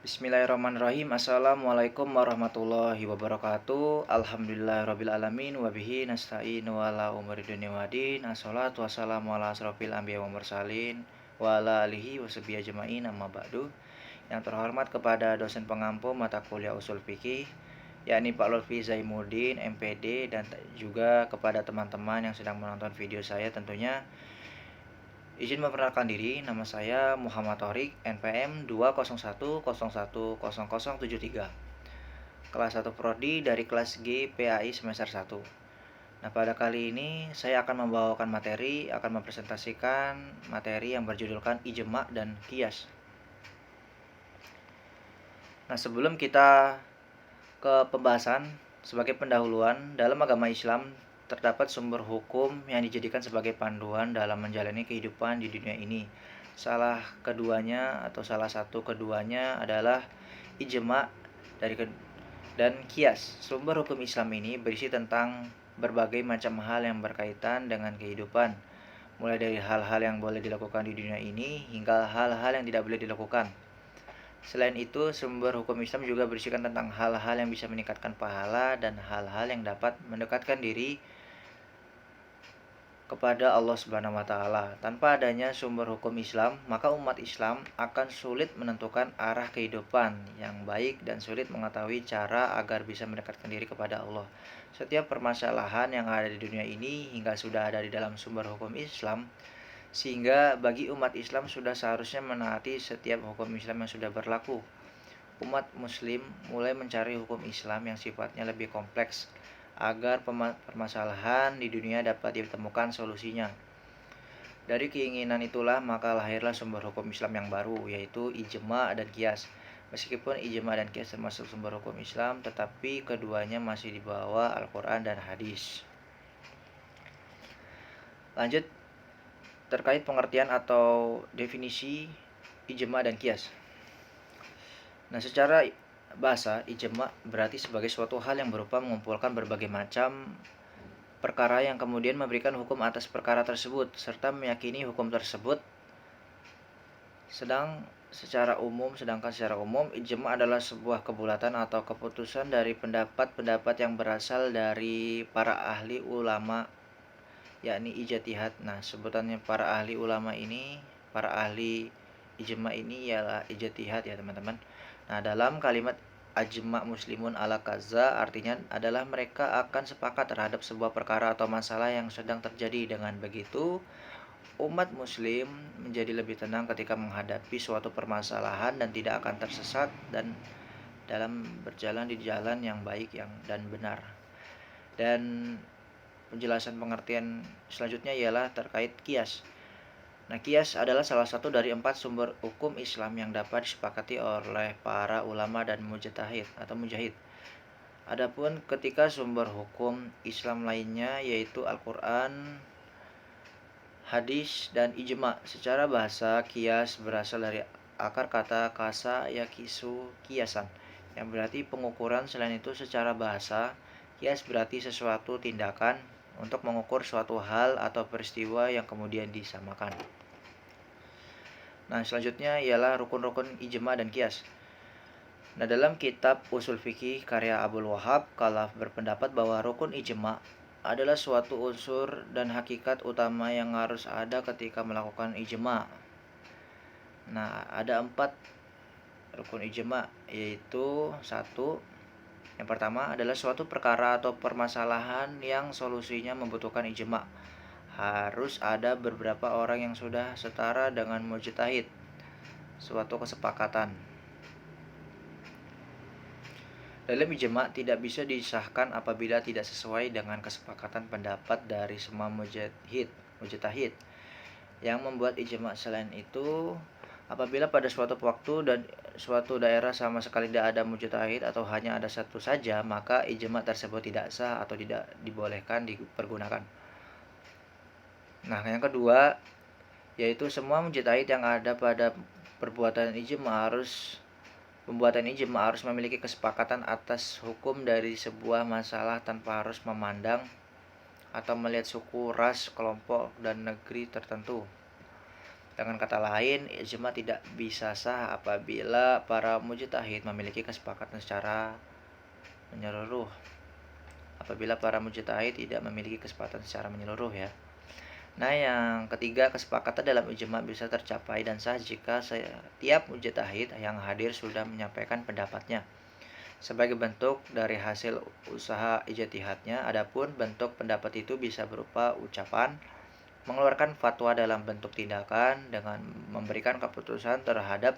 Bismillahirrahmanirrahim. Assalamualaikum warahmatullahi wabarakatuh. Alhamdulillahirrabbilalamin. Wabihi nasta'in wa ala umuri dunia wadin. Assalatu wassalamu ala asrofil anbiya wa mursalin wa ala alihi wa sahbihi ajma'in, amma ba'du. Yang terhormat kepada dosen pengampu mata kuliah usul fikih, yakni Pak Lutfi Zaimuddin MPD, dan juga kepada teman-teman yang sedang menonton video saya tentunya. Izin memperkenalkan diri, nama saya Muhammad Thorik, NPM 201010073. Kelas 1 Prodi dari kelas G PAI semester 1. Nah, pada kali ini saya akan mempresentasikan materi yang berjudulkan ijma dan qiyas. Nah, sebelum kita ke pembahasan, sebagai pendahuluan, dalam agama Islam terdapat sumber hukum yang dijadikan sebagai panduan dalam menjalani kehidupan di dunia ini. Salah satu keduanya adalah ijma dan qiyas. Sumber hukum Islam ini berisi tentang berbagai macam hal yang berkaitan dengan kehidupan, mulai dari hal-hal yang boleh dilakukan di dunia ini hingga hal-hal yang tidak boleh dilakukan. Selain itu, sumber hukum Islam juga berisikan tentang hal-hal yang bisa meningkatkan pahala dan hal-hal yang dapat mendekatkan diri kepada Allah Subhanahu wa taala. Tanpa adanya sumber hukum Islam, maka umat Islam akan sulit menentukan arah kehidupan yang baik dan sulit mengetahui cara agar bisa mendekatkan diri kepada Allah. Setiap permasalahan yang ada di dunia ini hingga sudah ada di dalam sumber hukum Islam, sehingga bagi umat Islam sudah seharusnya menaati setiap hukum Islam yang sudah berlaku. Umat muslim mulai mencari hukum Islam yang sifatnya lebih kompleks agar permasalahan di dunia dapat ditemukan solusinya. Dari keinginan itulah maka lahirlah sumber hukum Islam yang baru, yaitu ijma dan qiyas. Meskipun ijma dan qiyas termasuk sumber hukum Islam, tetapi keduanya masih di bawah Al-Quran dan hadis. Lanjut, terkait pengertian atau definisi ijma dan qiyas. Nah, secara bahasa, ijma berarti sebagai suatu hal yang berupa mengumpulkan berbagai macam perkara yang kemudian memberikan hukum atas perkara tersebut serta meyakini hukum tersebut. Sedangkan secara umum ijma adalah sebuah kebulatan atau keputusan dari pendapat-pendapat yang berasal dari para ahli ulama, yakni ijtihad. Nah, sebutannya para ahli ulama ini, para ahli ijma ini ialah ijtihad ya teman-teman. Nah, dalam kalimat ajma muslimun ala kaza artinya adalah mereka akan sepakat terhadap sebuah perkara atau masalah yang sedang terjadi. Dengan begitu, umat muslim menjadi lebih tenang ketika menghadapi suatu permasalahan dan tidak akan tersesat dan dalam berjalan di jalan yang baik dan benar. Dan penjelasan pengertian selanjutnya ialah terkait qiyas. Nah, qiyas adalah salah satu dari 4 sumber hukum Islam yang dapat disepakati oleh para ulama dan mujahid. Adapun ketika sumber hukum Islam lainnya yaitu Al-Quran, hadis, dan ijma. Secara bahasa, qiyas berasal dari akar kata kasa yakisu kiasan, yang berarti pengukuran. Selain itu, secara bahasa, qiyas berarti sesuatu tindakan untuk mengukur suatu hal atau peristiwa yang kemudian disamakan. Nah, selanjutnya ialah rukun-rukun ijma dan qiyas. Nah, dalam kitab Usul Fikih karya Abdul Wahab Khalaf berpendapat bahwa rukun ijma adalah suatu unsur dan hakikat utama yang harus ada ketika melakukan ijma. Nah, ada 4 rukun ijma, yaitu 1. Yang pertama adalah suatu perkara atau permasalahan yang solusinya membutuhkan ijma. Harus ada beberapa orang yang sudah setara dengan mujtahid, suatu kesepakatan. Dalam ijma tidak bisa disahkan apabila tidak sesuai dengan kesepakatan pendapat dari semua mujtahid yang membuat ijma. Selain itu, apabila pada suatu waktu dan suatu daerah sama sekali tidak ada mujtahid atau hanya ada satu saja, maka ijma tersebut tidak sah atau tidak dibolehkan dipergunakan. Nah, yang kedua yaitu semua mujtahid yang ada pada pembuatan ijma harus memiliki kesepakatan atas hukum dari sebuah masalah tanpa harus memandang atau melihat suku, ras, kelompok, dan negeri tertentu. Dengan kata lain, ijma tidak bisa sah apabila para mujtahid memiliki kesepakatan secara menyeluruh. Apabila para mujtahid tidak memiliki kesepakatan secara menyeluruh ya. Nah, yang ketiga, kesepakatan dalam ijma bisa tercapai dan sah jika setiap mujtahid yang hadir sudah menyampaikan pendapatnya sebagai bentuk dari hasil usaha ijtihadnya. Adapun bentuk pendapat itu bisa berupa ucapan, mengeluarkan fatwa dalam bentuk tindakan, dengan memberikan keputusan terhadap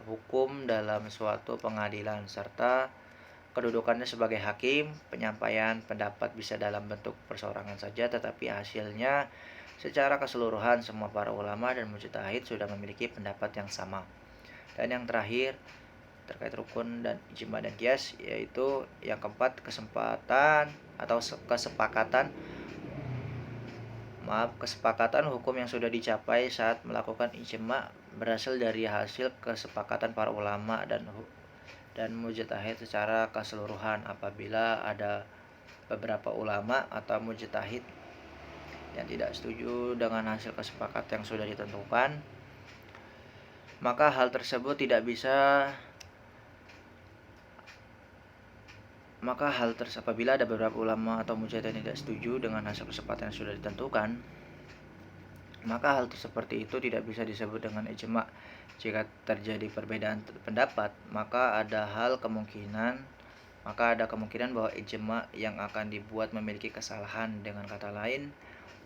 hukum dalam suatu pengadilan, serta kedudukannya sebagai hakim. Penyampaian pendapat bisa dalam bentuk perseorangan saja, tetapi hasilnya secara keseluruhan semua para ulama dan mujtahid sudah memiliki pendapat yang sama. Dan yang terakhir terkait rukun dan ijma dan qiyas, yaitu yang keempat, kesepakatan hukum yang sudah dicapai saat melakukan ijma berasal dari hasil kesepakatan para ulama dan mujtahid secara keseluruhan. Apabila ada beberapa ulama atau mujtahid yang tidak setuju dengan hasil kesepakatan yang sudah ditentukan, maka hal tersebut tidak bisa apabila ada beberapa ulama atau mujtahid yang tidak setuju dengan hasil kesepakatan yang sudah ditentukan, maka hal seperti itu tidak bisa disebut dengan ijma. Jika terjadi perbedaan pendapat, maka ada kemungkinan bahwa ijma yang akan dibuat memiliki kesalahan. Dengan kata lain,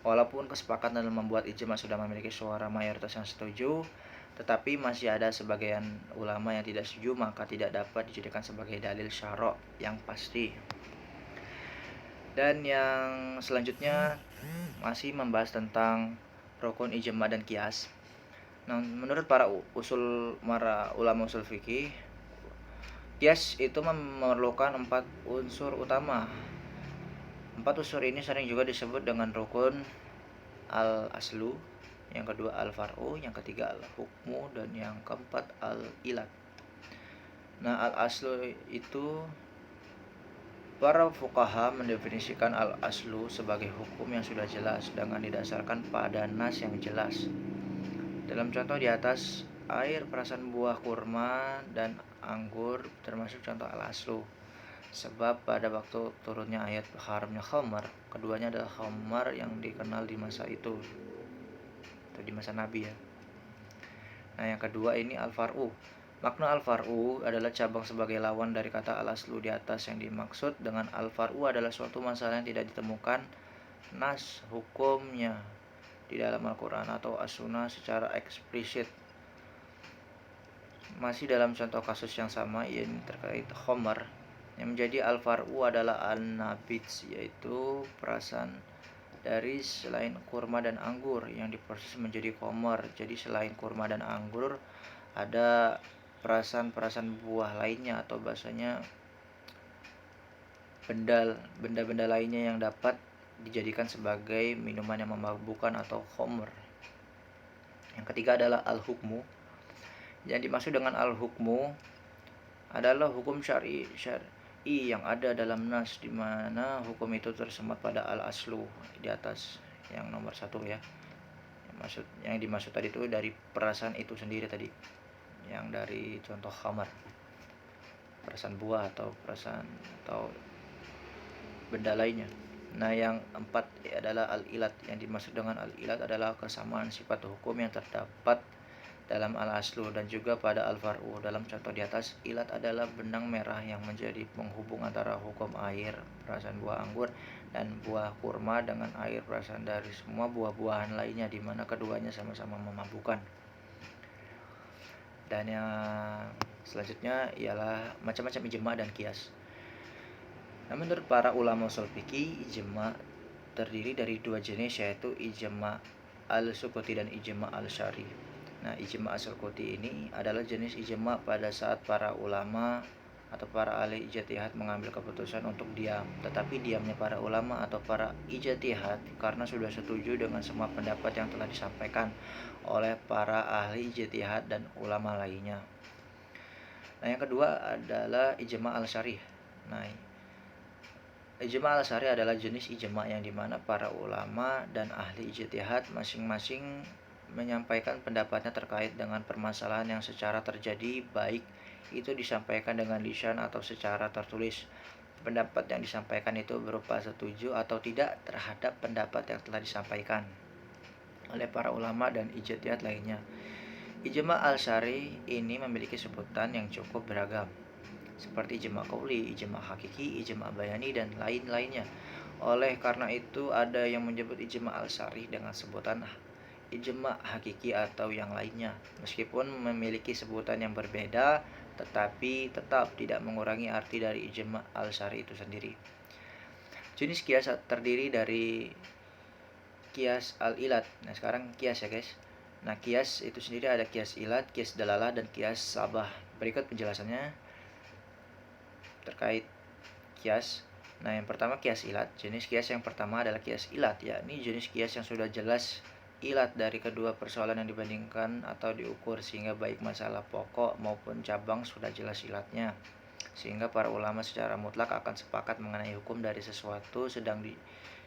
walaupun kesepakatan dalam membuat ijma sudah memiliki suara mayoritas yang setuju, tetapi masih ada sebagian ulama yang tidak setuju, maka tidak dapat dijadikan sebagai dalil syara' yang pasti. Dan yang selanjutnya masih membahas tentang rukun, ijma dan qiyas. Nah, menurut para ulama usul fikih, qiyas itu memerlukan 4 unsur utama. 4 unsur ini sering juga disebut dengan rukun: al-aslu, yang kedua al-far'u, yang ketiga al-hukmu, dan yang keempat al-ilat. Nah, al-aslu itu, para fuqaha mendefinisikan al-aslu sebagai hukum yang sudah jelas dengan didasarkan pada nas yang jelas. Dalam contoh di atas, air perasan buah kurma dan anggur termasuk contoh al-aslu. Sebab pada waktu turunnya ayat haramnya khamar, keduanya adalah khamar yang dikenal di masa itu, atau di masa Nabi ya. Nah, yang kedua ini al-far'u. Makna al-far'u adalah cabang sebagai lawan dari kata al-aslu di atas. Yang dimaksud dengan al-far'u adalah suatu masalah yang tidak ditemukan nas hukumnya di dalam Al-Quran atau as-sunnah secara eksplisit. Masih dalam contoh kasus yang sama, yaitu terkait khamar, yang menjadi al-far'u adalah an-nabits, yaitu perasan dari selain kurma dan anggur yang diproses menjadi khamar. Jadi selain kurma dan anggur ada perasan-perasan buah lainnya, atau bahasanya benda-benda lainnya yang dapat dijadikan sebagai minuman yang memabukkan atau khamr. Yang ketiga adalah al-hukmu. Yang dimaksud dengan al-hukmu adalah hukum syar'i yang ada dalam nas, di mana hukum itu tersemat pada al-aslu di atas, yang nomor 1 ya. Yang dimaksud tadi itu dari perasan itu sendiri tadi, yang dari contoh khamar, perasan buah atau benda lainnya. Nah, yang 4 adalah al-ilat. Yang dimaksud dengan al-ilat adalah kesamaan sifat hukum yang terdapat dalam al-aslu dan juga pada al-far'u. Dalam contoh di atas, ilat adalah benang merah yang menjadi penghubung antara hukum air perasan buah anggur dan buah kurma dengan air perasan dari semua buah-buahan lainnya, di mana keduanya sama-sama memabukkan. Dan yang selanjutnya ialah macam-macam ijma dan qiyas. Nah, menurut para ulama ushul fikih, ijma terdiri dari 2 jenis, yaitu ijma al-sukuti dan ijma al-syari. Nah, ijma al-sukuti ini adalah jenis ijma pada saat para ulama atau para ahli ijtihad mengambil keputusan untuk diam. Tetapi diamnya para ulama atau para ijtihad karena sudah setuju dengan semua pendapat yang telah disampaikan oleh para ahli ijtihad dan ulama lainnya. Nah, yang kedua adalah ijma al-syari. Nah, ijma al-syari adalah jenis ijma yang dimana para ulama dan ahli ijtihad masing-masing menyampaikan pendapatnya terkait dengan permasalahan yang secara terjadi, baik itu disampaikan dengan lisan atau secara tertulis. Pendapat yang disampaikan itu berupa setuju atau tidak terhadap pendapat yang telah disampaikan oleh para ulama dan ijtihad lainnya. Ijma' al-syari ini memiliki sebutan yang cukup beragam, seperti ijma' qauli, ijma' hakiki, ijma' bayani, dan lain-lainnya. Oleh karena itu, ada yang menyebut ijma' al-syari dengan sebutan ijma' hakiki atau yang lainnya. Meskipun memiliki sebutan yang berbeda, tetapi tetap tidak mengurangi arti dari ijma' al-syari itu sendiri. Jenis kias terdiri dari kias al-ilat. Nah, sekarang kias ya, guys. Nah, kias itu sendiri ada kias ilat, kias dalalah, dan kias sabah. Berikut penjelasannya terkait kias. Nah, yang pertama kias ilat. Jenis kias yang pertama adalah kias ilat, yakni jenis kias yang sudah jelas ilat dari kedua persoalan yang dibandingkan atau diukur, sehingga baik masalah pokok maupun cabang sudah jelas ilatnya, sehingga para ulama secara mutlak akan sepakat mengenai hukum dari sesuatu sedang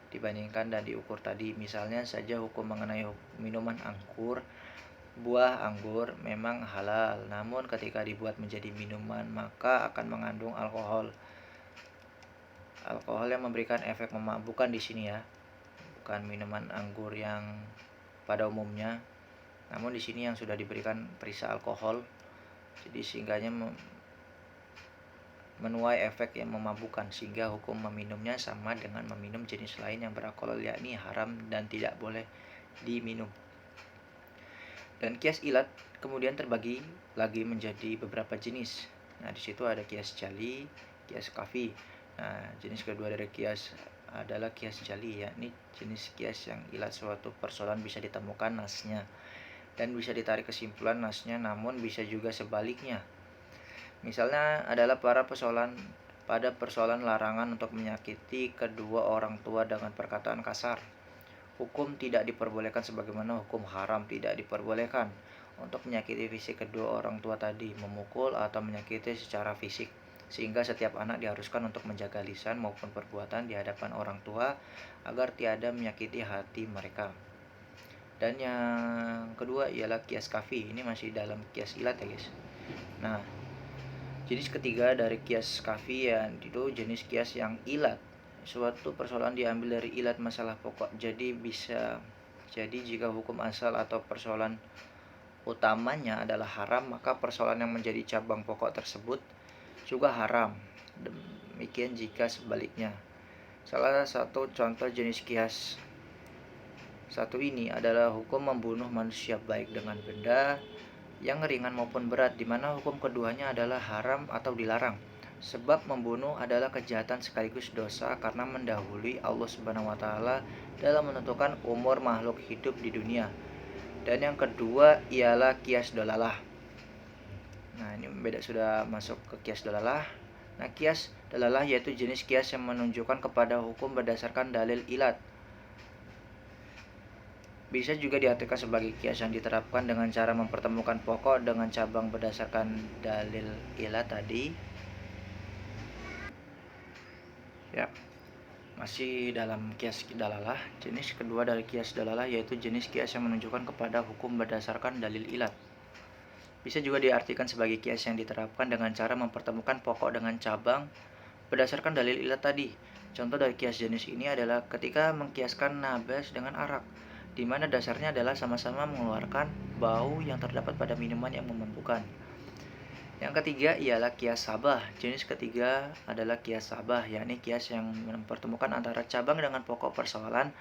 dibandingkan dan diukur tadi. Misalnya saja hukum mengenai minuman anggur. Buah anggur memang halal, namun ketika dibuat menjadi minuman maka akan mengandung alkohol. Alkohol yang memberikan efek memabukkan di sini ya, bukan minuman anggur yang pada umumnya. Namun di sini yang sudah diberikan perisa alkohol, jadi sehingganya menuai efek yang memabukkan, sehingga hukum meminumnya sama dengan meminum jenis lain yang beralkohol, yakni haram dan tidak boleh diminum. Dan kias ilat kemudian terbagi lagi menjadi beberapa jenis. Nah, di situ ada kias jali, kias kafi. Nah, jenis kedua dari kias adalah kias jali, yakni jenis kias yang ilat suatu persoalan bisa ditemukan nasnya dan bisa ditarik kesimpulan nasnya, namun bisa juga sebaliknya. Misalnya adalah pada persoalan larangan untuk menyakiti kedua orang tua dengan perkataan kasar. Hukum tidak diperbolehkan sebagaimana hukum haram tidak diperbolehkan untuk menyakiti fisik kedua orang tua tadi, memukul atau menyakiti secara fisik, sehingga setiap anak diharuskan untuk menjaga lisan maupun perbuatan di hadapan orang tua agar tiada menyakiti hati mereka. Dan yang kedua ialah kias kafi. Ini masih dalam kias ilat ya, guys. Nah, jenis ketiga dari kias kafi ya, itu jenis kias yang ilat. Suatu persoalan diambil dari ilat masalah pokok. Jadi jika hukum asal atau persoalan utamanya adalah haram, maka persoalan yang menjadi cabang pokok tersebut juga haram. Demikian jika sebaliknya. Salah satu contoh jenis kias satu ini adalah hukum membunuh manusia baik dengan benda yang ringan maupun berat, di mana hukum keduanya adalah haram atau dilarang. Sebab membunuh adalah kejahatan sekaligus dosa karena mendahului Allah Subhanahu wa taala dalam menentukan umur makhluk hidup di dunia. Dan yang kedua ialah kias dalalah. Nah, ini beda, sudah masuk ke kias dalalah. Nah, kias dalalah yaitu jenis kias yang menunjukkan kepada hukum berdasarkan dalil ilat. Bisa juga diartikan sebagai kias yang diterapkan dengan cara mempertemukan pokok dengan cabang berdasarkan dalil ilat tadi. Ya, masih dalam kias dalalah. Jenis kedua dari kias dalalah yaitu jenis kias yang menunjukkan kepada hukum berdasarkan dalil ilat. Bisa juga diartikan sebagai kias yang diterapkan dengan cara mempertemukan pokok dengan cabang berdasarkan dalil ilat tadi. Contoh dari kias jenis ini adalah ketika mengkiaskan nabas dengan arak, di mana dasarnya adalah sama-sama mengeluarkan bau yang terdapat pada minuman yang memabukkan. Yang ketiga ialah kias sabah. Jenis ketiga adalah kias sabah, yakni kias yang mempertemukan antara cabang dengan pokok persoalan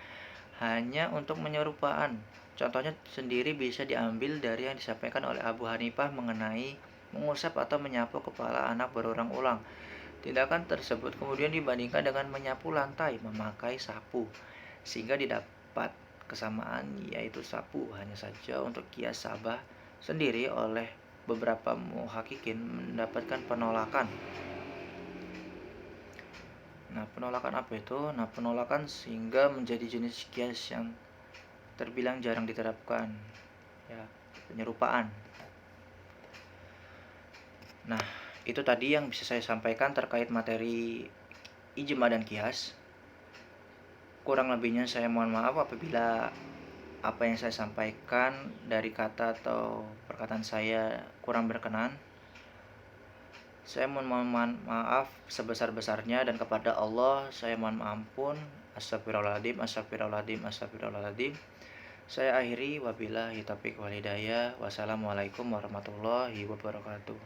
hanya untuk menyerupaan. Contohnya sendiri bisa diambil dari yang disampaikan oleh Abu Hanifah mengenai mengusap atau menyapu kepala anak berulang-ulang. Tindakan tersebut kemudian dibandingkan dengan menyapu lantai memakai sapu, sehingga didapat kesamaan, yaitu sapu. Hanya saja untuk kias sabah sendiri oleh beberapa muhakkikin mendapatkan penolakan. Nah, penolakan apa itu? Nah, penolakan sehingga menjadi jenis kias yang terbilang jarang diterapkan, ya, penyerupaan. Nah, itu tadi yang bisa saya sampaikan terkait materi ijma dan kias. Kurang lebihnya saya mohon maaf apabila apa yang saya sampaikan dari kata atau perkataan saya kurang berkenan, saya mohon maaf sebesar-besarnya, dan kepada Allah saya mohon ampun. Astagfirullahaladzim, astagfirullahaladzim, astagfirullahaladzim. Saya akhiri, wabillahi taufiq wal hidayah. Wassalamualaikum warahmatullahi wabarakatuh.